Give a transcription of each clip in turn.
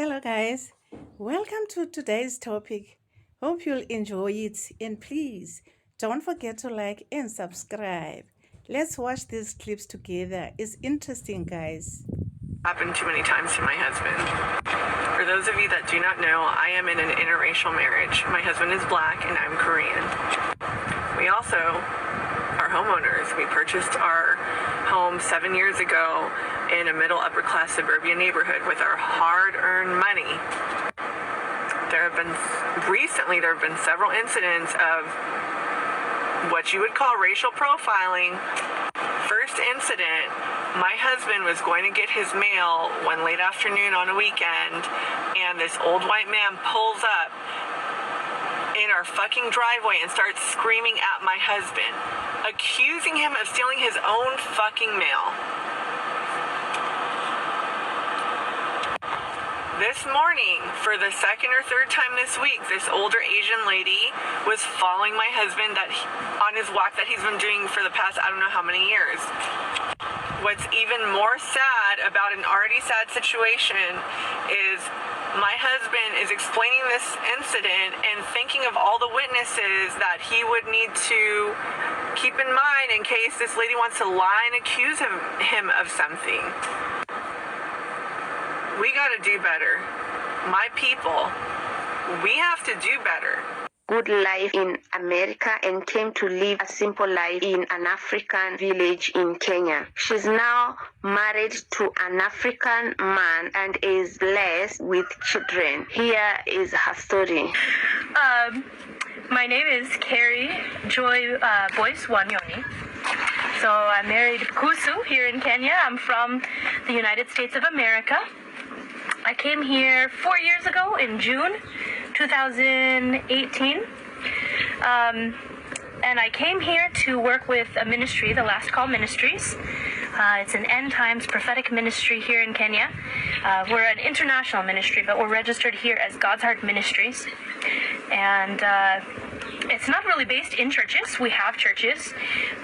Hello, guys. Welcome to today's topic. Hope you'll enjoy it. And please don't forget to like and subscribe. Let's watch these clips together. It's interesting, guys. Happened too many times to my husband. For those of you that do not know, I am in an interracial marriage. My husband is black and I'm Korean. We also are homeowners. We purchased our home 7 years ago in a middle upper class suburban neighborhood with our hard-earned money. Recently there have been several incidents of what you would call racial profiling. First incident, my husband was going to get his mail one late afternoon on a weekend, and this old white man pulls up in our fucking driveway and starts screaming at my husband, accusing him of stealing his own fucking mail. This morning, for the second or third time this week, this older Asian lady was following my husband on his walk that he's been doing for the past I don't know how many years. What's even more sad about an already sad situation is my husband is explaining this incident and thinking of all the witnesses that he would need to keep in mind in case this lady wants to lie and accuse him of something. We gotta do better. My people, we have to do better. Good life in America and came to live a simple life in an African village in Kenya. She's now married to an African man and is blessed with children. Here is her story. My name is Carrie Joy Boyce Wanyoni. So I married Kusu here in Kenya. I'm from the United States of America. I came here 4 years ago in June 2018. And I came here to work with a ministry, the Last Call Ministries. It's an end times prophetic ministry here in Kenya. We're an international ministry, but we're registered here as God's Heart Ministries. And it's not really based in churches. We have churches,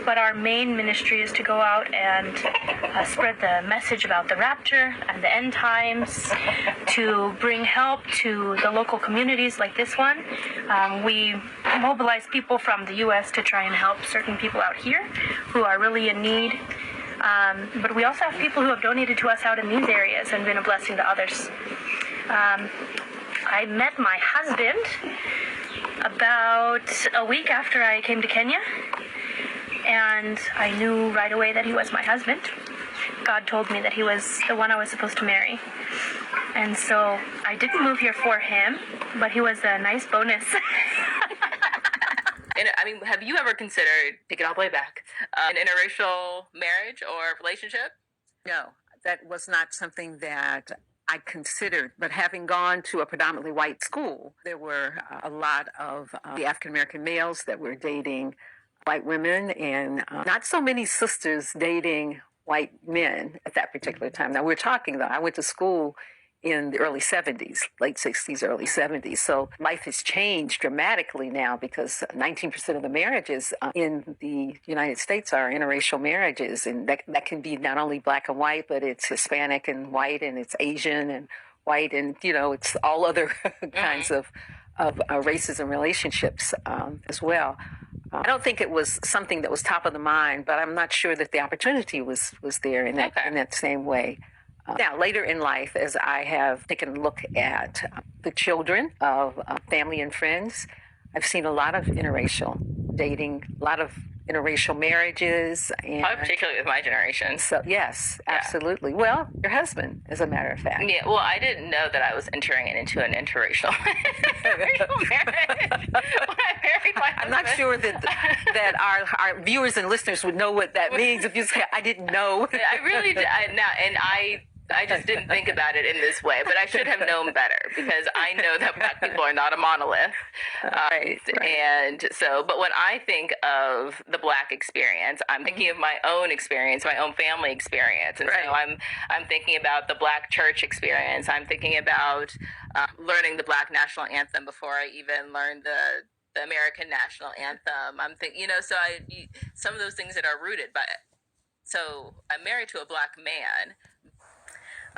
but our main ministry is to go out and spread the message about the rapture and the end times, to bring help to the local communities like this one. We mobilize people from the U.S. to try and help certain people out here who are really in need. But we also have people who have donated to us out in these areas and been a blessing to others. I met my husband about a week after I came to Kenya, and I knew right away that he was my husband. God told me that he was the one I was supposed to marry. And so I didn't move here for him, but he was a nice bonus. And I mean, have you ever considered, take it all the way back, an interracial marriage or relationship? No, that was not something that I considered. But having gone to a predominantly white school, there were a lot of the African American males that were dating white women, and not so many sisters dating white men at that particular time. Now, we're talking, though, I went to school in the early 70s, late 60s, early 70s. So life has changed dramatically now because 19% of the marriages in the United States are interracial marriages. And that can be not only black and white, but it's Hispanic and white, and it's Asian and white, and, it's all other kinds of races and relationships as well. I don't think it was something that was top of the mind, but I'm not sure that the opportunity was there in that same way. Now, later in life, as I have taken a look at the children of family and friends, I've seen a lot of interracial dating, a lot of interracial marriages. And Probably particularly with my generation. so, yes, absolutely. Well, your husband, as a matter of fact. Yeah, well, I didn't know that I was entering into an interracial marriage when I married my husband. I'm not sure that our viewers and listeners would know what that means if you say, I didn't know. I really did. I just didn't think about it in this way, but I should have known better because I know that black people are not a monolith. Right. And so, but when I think of the black experience, I'm thinking of my own experience, my own family experience. And so I'm thinking about the black church experience. I'm thinking about learning the black national anthem before I even learned the American national anthem. I'm thinking, some of those things that are rooted by it. So I'm married to a black man.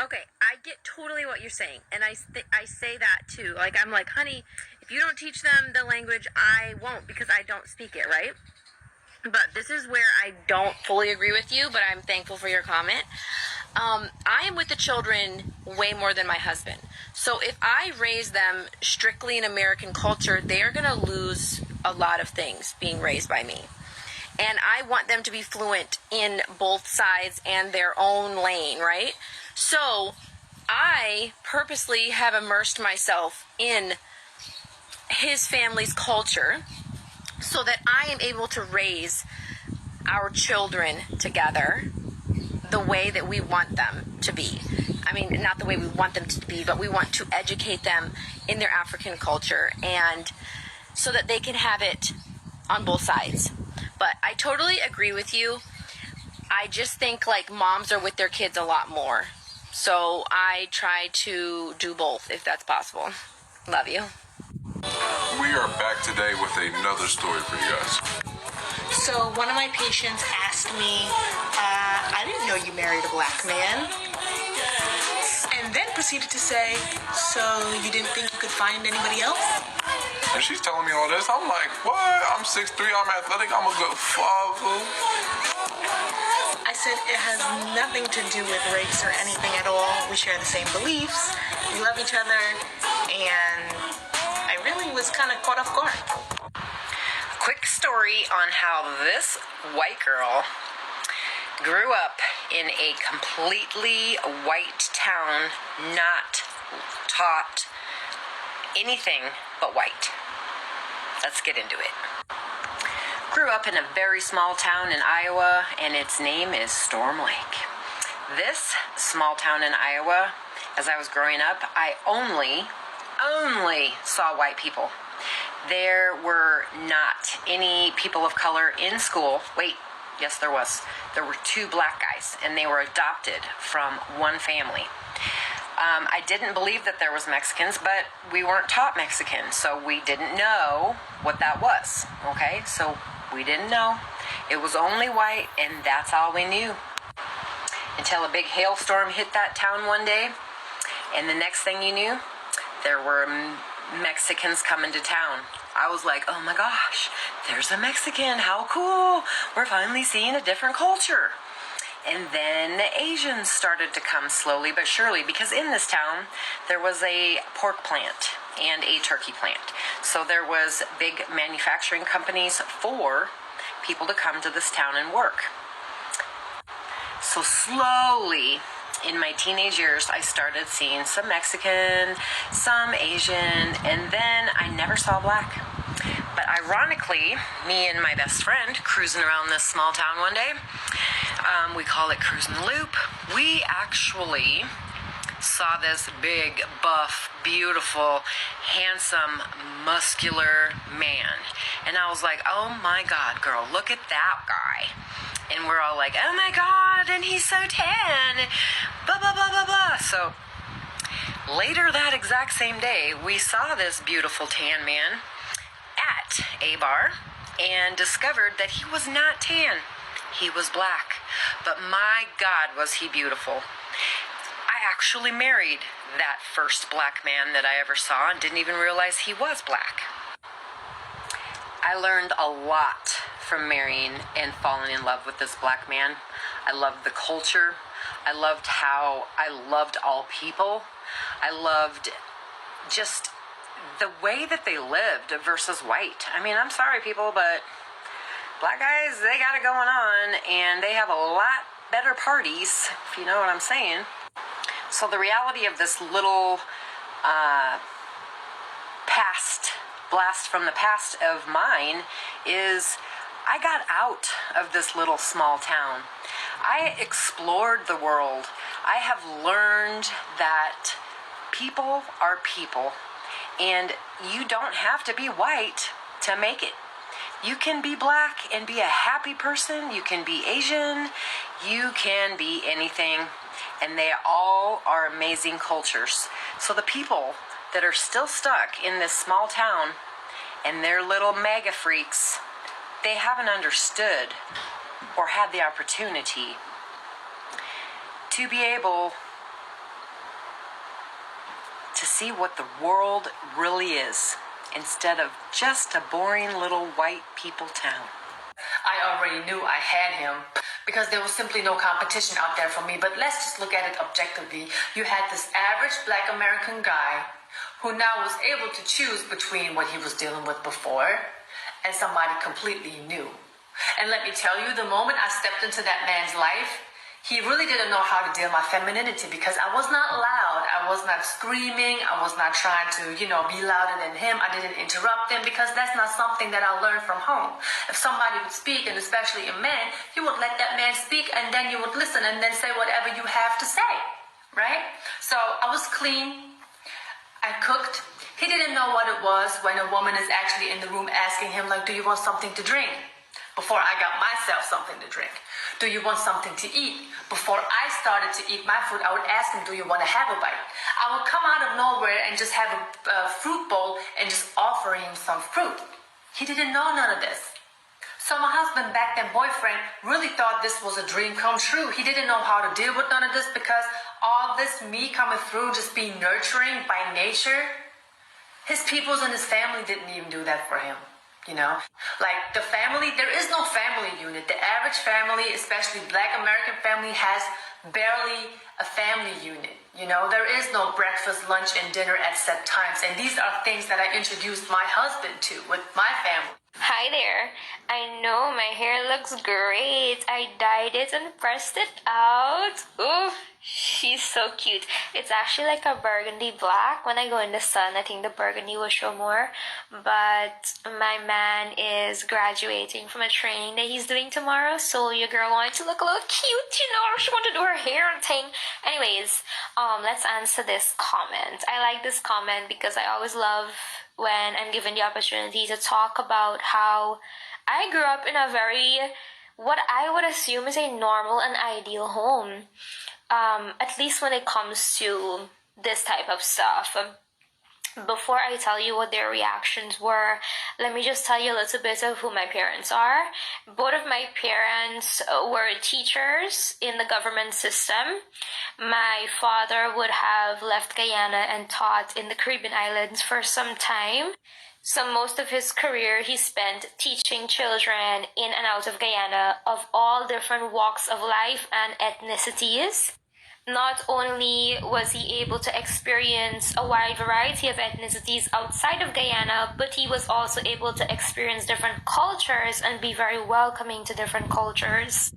Okay, I get totally what you're saying, and I say that too. Like, I'm like, honey, if you don't teach them the language, I won't, because I don't speak it, right? But this is where I don't fully agree with you, but I'm thankful for your comment. I am with the children way more than my husband. So if I raise them strictly in American culture, they are going to lose a lot of things being raised by me. And I want them to be fluent in both sides and their own lane, right? So I purposely have immersed myself in his family's culture so that I am able to raise our children together the way that we want them to be. I mean, not the way we want them to be, but we want to educate them in their African culture, and so that they can have it on both sides. But I totally agree with you. I just think like moms are with their kids a lot more. So I try to do both if that's possible. Love you. We are back today with another story for you guys. So one of my patients asked me, I didn't know you married a black man. And then proceeded to say, so you didn't think you could find anybody else? And she's telling me all this. I'm like, what? I'm 6'3", I'm athletic, I'm a good father. I said it has nothing to do with race or anything at all. We share the same beliefs, we love each other, and I really was kind of caught off guard. Quick story on how this white girl grew up in a completely white town, not taught anything but white. Let's get into it. Grew up in a very small town in Iowa, and its name is Storm Lake. This small town in Iowa, as I was growing up, I only saw white people. There were not any people of color in school. Wait, yes, there was. There were 2 black guys, and they were adopted from one family. I didn't believe that there was Mexicans, but we weren't taught Mexican, so we didn't know what that was, okay? So we didn't know. It was only white, and that's all we knew. Until a big hailstorm hit that town one day, and the next thing you knew, there were Mexicans coming to town. I was like, oh my gosh, there's a Mexican, how cool. We're finally seeing a different culture. And then the Asians started to come slowly but surely, because in this town, there was a pork plant and a turkey plant. So there was big manufacturing companies for people to come to this town and work. So slowly, in my teenage years, I started seeing some Mexican, some Asian, and then I never saw black. But ironically, me and my best friend cruising around this small town one day, we call it cruising the loop, we actually saw this big, buff, beautiful, handsome, muscular man. And I was like, oh my God, girl, look at that guy. And we're all like, oh my God, and he's so tan, blah, blah, blah, blah, blah. So later that exact same day, we saw this beautiful tan man at a bar and discovered that he was not tan. He was black. But my God, was he beautiful. I actually married that first black man that I ever saw and didn't even realize he was black. I learned a lot from marrying and falling in love with this black man. I loved the culture. I loved how I loved all people. I loved just the way that they lived versus white. I mean, I'm sorry, people, but black guys, they got it going on, and they have a lot better parties, if you know what I'm saying. So the reality of this little blast from the past of mine is I got out of this little small town. I explored the world. I have learned that people are people, and you don't have to be white to make it. You can be black and be a happy person. You can be Asian. You can be anything. And they all are amazing cultures. So the people that are still stuck in this small town and they're little mega freaks, they haven't understood or had the opportunity to be able to see what the world really is, instead of just a boring little white people town. I already knew I had him because there was simply no competition out there for me. But let's just look at it objectively. You had this average Black American guy who now was able to choose between what he was dealing with before and somebody completely new. And let me tell you, the moment I stepped into that man's life, he really didn't know how to deal with my femininity because I was not loud. I was not screaming. I was not trying to, be louder than him. I didn't interrupt him because that's not something that I learned from home. If somebody would speak, and especially a man, you would let that man speak and then you would listen and then say whatever you have to say, right? So I was clean. I cooked. He didn't know what it was when a woman is actually in the room asking him, like, do you want something to drink? Before I got myself something to drink. Do you want something to eat? Before I started to eat my food, I would ask him, do you want to have a bite? I would come out of nowhere and just have a fruit bowl and just offer him some fruit. He didn't know none of this. So my husband, back then boyfriend, really thought this was a dream come true. He didn't know how to deal with none of this because all this me coming through, just being nurturing by nature, his peoples and his family didn't even do that for him. Like the family, there is no family unit. The average family, especially Black American family, has barely a family unit. There is no breakfast, lunch, and dinner at set times. And these are things that I introduced my husband to with my family. Hi there. I know my hair looks great. I dyed it and pressed it out. Ooh, she's so cute. It's actually like a burgundy black. When I go in the sun, I think the burgundy will show more. But my man is graduating from a training that he's doing tomorrow. So your girl wanted to look a little cute, She wanted to do her hair and thing. Anyways, let's answer this comment. I like this comment because I always love when I'm given the opportunity to talk about how I grew up in a what I would assume is a normal and ideal home, at least when it comes to this type of stuff. Before I tell you what their reactions were, let me just tell you a little bit of who my parents are. Both of my parents were teachers in the government system. My father would have left Guyana and taught in the Caribbean islands for some time. So most of his career he spent teaching children in and out of Guyana of all different walks of life and ethnicities. Not only was he able to experience a wide variety of ethnicities outside of Guyana, but he was also able to experience different cultures and be very welcoming to different cultures.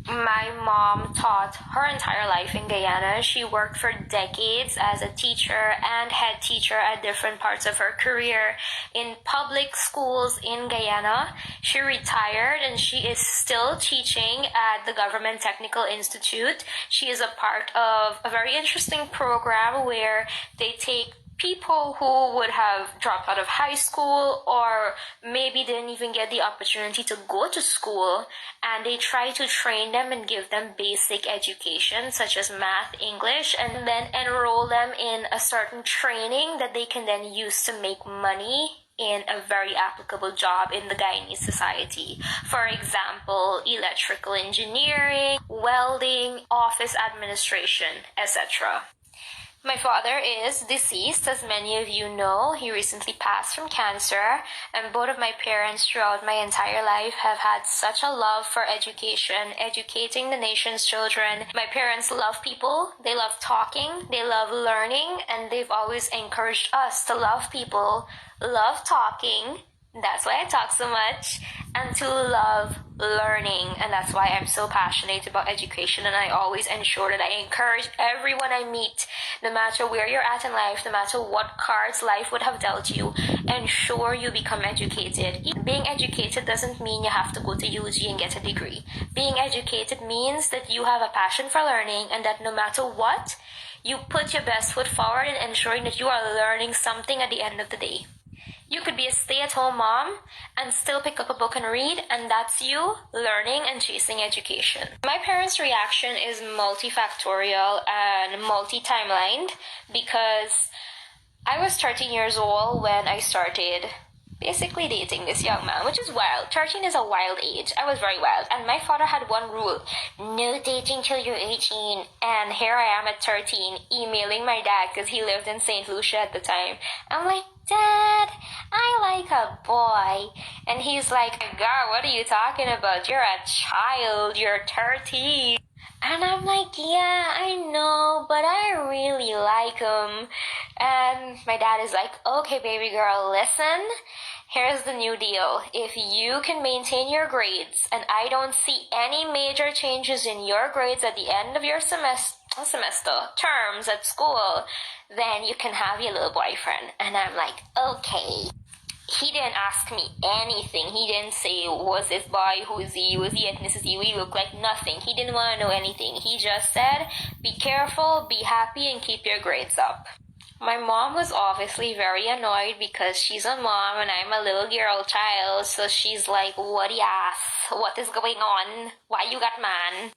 My mom taught her entire life in Guyana. She worked for decades as a teacher and head teacher at different parts of her career in public schools in Guyana. She retired and she is still teaching at the Government Technical Institute. She is a part of a very interesting program where they take people who would have dropped out of high school or maybe didn't even get the opportunity to go to school, and they try to train them and give them basic education such as math, English, and then enroll them in a certain training that they can then use to make money in a very applicable job in the Guyanese society. For example, electrical engineering, welding, office administration, etc. My father is deceased, as many of you know. He recently passed from cancer, and both of my parents throughout my entire life have had such a love for education, educating the nation's children. My parents love people, they love talking, they love learning, and they've always encouraged us to love people, love talking, that's why I talk so much, and to love learning. And that's why I'm so passionate about education, and I always ensure that I encourage everyone I meet, no matter where you're at in life, no matter what cards life would have dealt you, ensure you become educated. Being educated doesn't mean you have to go to UG and get a degree. Being educated means that you have a passion for learning, and that no matter what, you put your best foot forward in ensuring that you are learning something at the end of the day. You could be a stay-at-home mom and still pick up a book and read, and that's you learning and chasing education. My parents' reaction is multifactorial and multi-timelined because I was 13 years old when I started basically dating this young man, which is wild. 13 is a wild age. I was very wild. And my father had one rule: no dating till you're 18. And here I am at 13, emailing my dad because he lived in St. Lucia at the time. I'm like, Dad, I like a boy. And he's like, God, what are you talking about? You're a child. You're 13. And I'm like, yeah, I know, but I really like him. And my dad is like, okay, baby girl, listen. Here's the new deal. If you can maintain your grades and I don't see any major changes in your grades at the end of your terms at school, then you can have your little boyfriend. And I'm like, okay. He didn't ask me anything. He didn't say, was this boy, who is he, was he ethnicity, we look like, nothing. He didn't want to know anything. He just said, be careful, be happy, and keep your grades up. My mom was obviously very annoyed because she's a mom and I'm a little girl child, so she's like, what the ass? What is going on? Why you got man?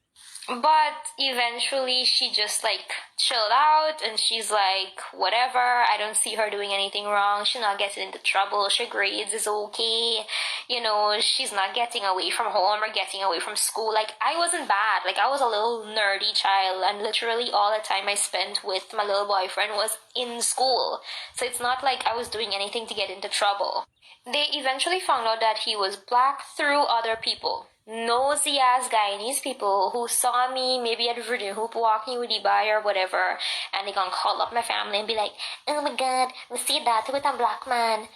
But eventually she just like chilled out and she's like, whatever, I don't see her doing anything wrong. She's not getting into trouble. Her grades is okay. You know, she's not getting away from home or getting away from school. Like, I wasn't bad. Like, I was a little nerdy child and literally all the time I spent with my little boyfriend was in school. So it's not like I was doing anything to get into trouble. They eventually found out that he was black through other people. Nosy ass Guyanese people who saw me maybe at Virginia Hoop walking with the by or whatever, and they gonna call up my family and be like, oh my god, we see that with a black man.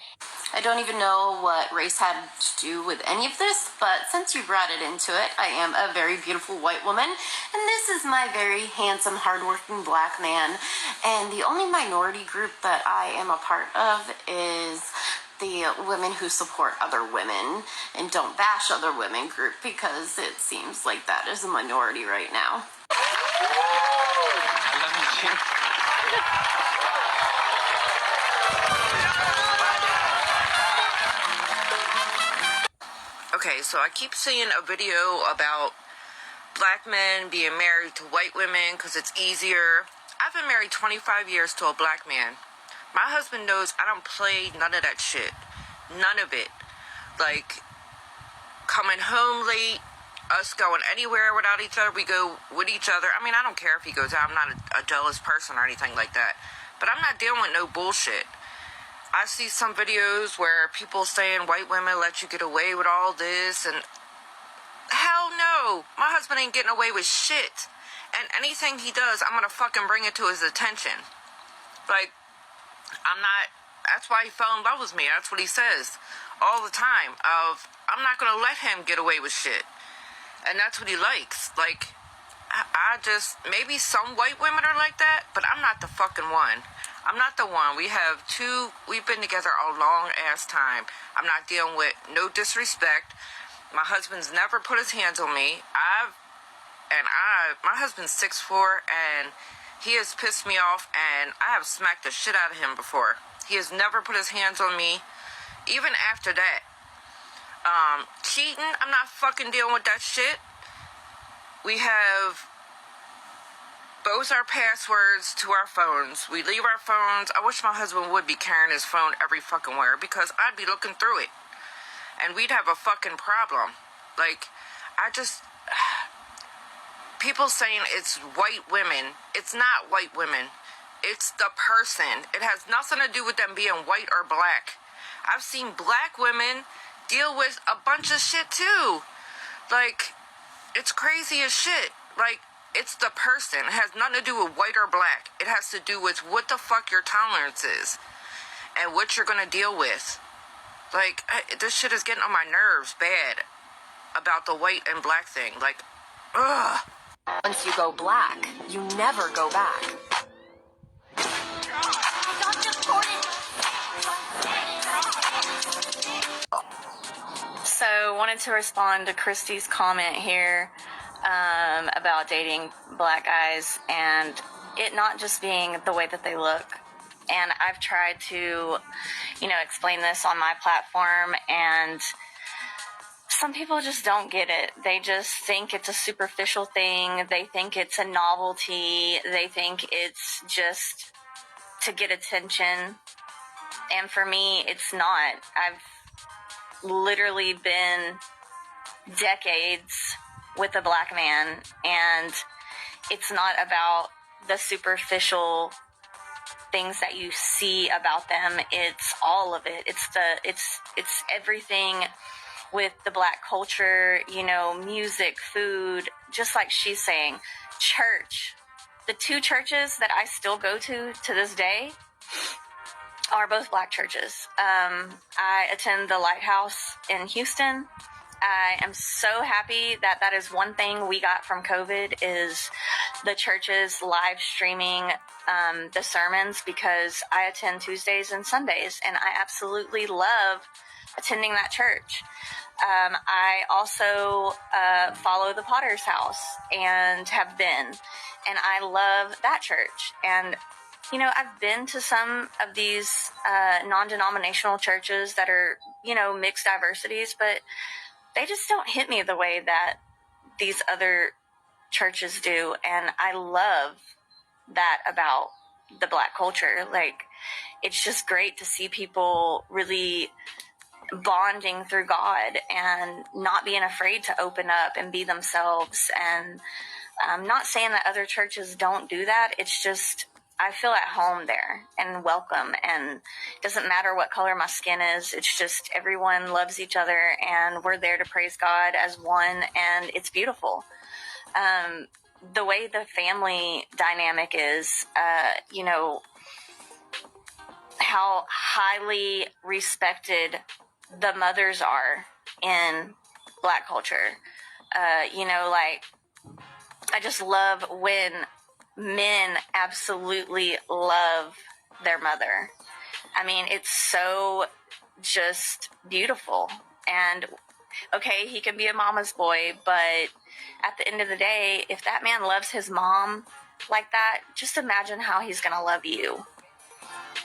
I don't even know what race had to do with any of this, but since you brought it into it, I am a very beautiful white woman, and this is my very handsome, hardworking black man. And the only minority group that I am a part of is the women who support other women and don't bash other women group, because it seems like that is a minority right now. Okay, so I keep seeing a video about black men being married to white women because it's easier. I've been married 25 years to a black man. My husband knows I don't play none of that shit. None of it. Like, coming home late, us going anywhere without each other, we go with each other. I mean, I don't care if he goes out. I'm not a jealous person or anything like that. But I'm not dealing with no bullshit. I see some videos where people saying white women let you get away with all this, and hell no. My husband ain't getting away with shit. And anything he does, I'm gonna fucking bring it to his attention. Like, that's why he fell in love with me. That's what he says all the time. I'm not going to let him get away with shit. And that's what he likes. Like, maybe some white women are like that, but I'm not the fucking one. I'm not the one. We've been together a long ass time. I'm not dealing with no disrespect. My husband's never put his hands on me. My husband's 6'4", and he has pissed me off, and I have smacked the shit out of him before. He has never put his hands on me, even after that. Cheating, I'm not fucking dealing with that shit. We have both our passwords to our phones. We leave our phones. I wish my husband would be carrying his phone every fucking where, because I'd be looking through it. And we'd have a fucking problem. Like, people saying it's white women. It's not white women. It's the person. It has nothing to do with them being white or black. I've seen black women deal with a bunch of shit too. Like, it's crazy as shit. Like, it's the person. It has nothing to do with white or black. It has to do with what the fuck your tolerance is and what you're gonna deal with. Like, this shit is getting on my nerves bad about the white and black thing. Like, ugh. Once you go black, you never go back. So, wanted to respond to Christy's comment here about dating black guys and it not just being the way that they look. And I've tried to, explain this on my platform, and some people just don't get it. They just think it's a superficial thing. They think it's a novelty. They think it's just to get attention. And for me, it's not. I've literally been decades with a black man, and it's not about the superficial things that you see about them. It's all of it. It's everything with the black culture, you know, music, food, just like she's saying, church. The two churches that I still go to this day are both black churches. I attend the Lighthouse in Houston. I am so happy that that is one thing we got from COVID is the churches live streaming the sermons, because I attend Tuesdays and Sundays, and I absolutely love attending that church. I also follow the Potter's House and have been, and I love that church. And you know, I've been to some of these non-denominational churches that are, you know, mixed diversities, but they just don't hit me the way that these other churches do. And I love that about the black culture. Like, it's just great to see people really bonding through God and not being afraid to open up and be themselves. And I'm not saying that other churches don't do that. It's just, I feel at home there and welcome, and it doesn't matter what color my skin is. It's just everyone loves each other, and we're there to praise God as one, and it's beautiful. The way the family dynamic is, you know, how highly respected the mothers are in black culture. You know, like, I just love when men absolutely love their mother. I mean, it's so just beautiful. And okay, he can be a mama's boy, but at the end of the day, if that man loves his mom like that, just imagine how he's going to love you.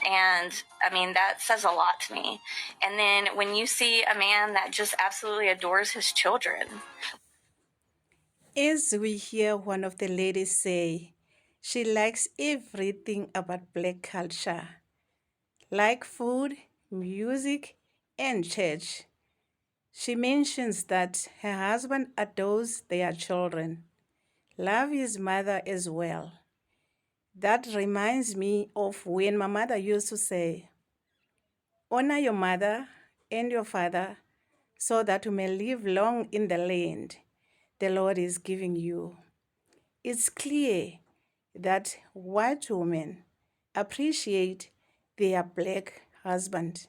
And I mean, that says a lot to me. And then when you see a man that just absolutely adores his children. As we hear one of the ladies say, she likes everything about black culture, like food, music, and church. She mentions that her husband adores their children, loves his mother as well. That reminds me of when my mother used to say, honor your mother and your father so that you may live long in the land the Lord is giving you. It's clear that white women appreciate their black husband.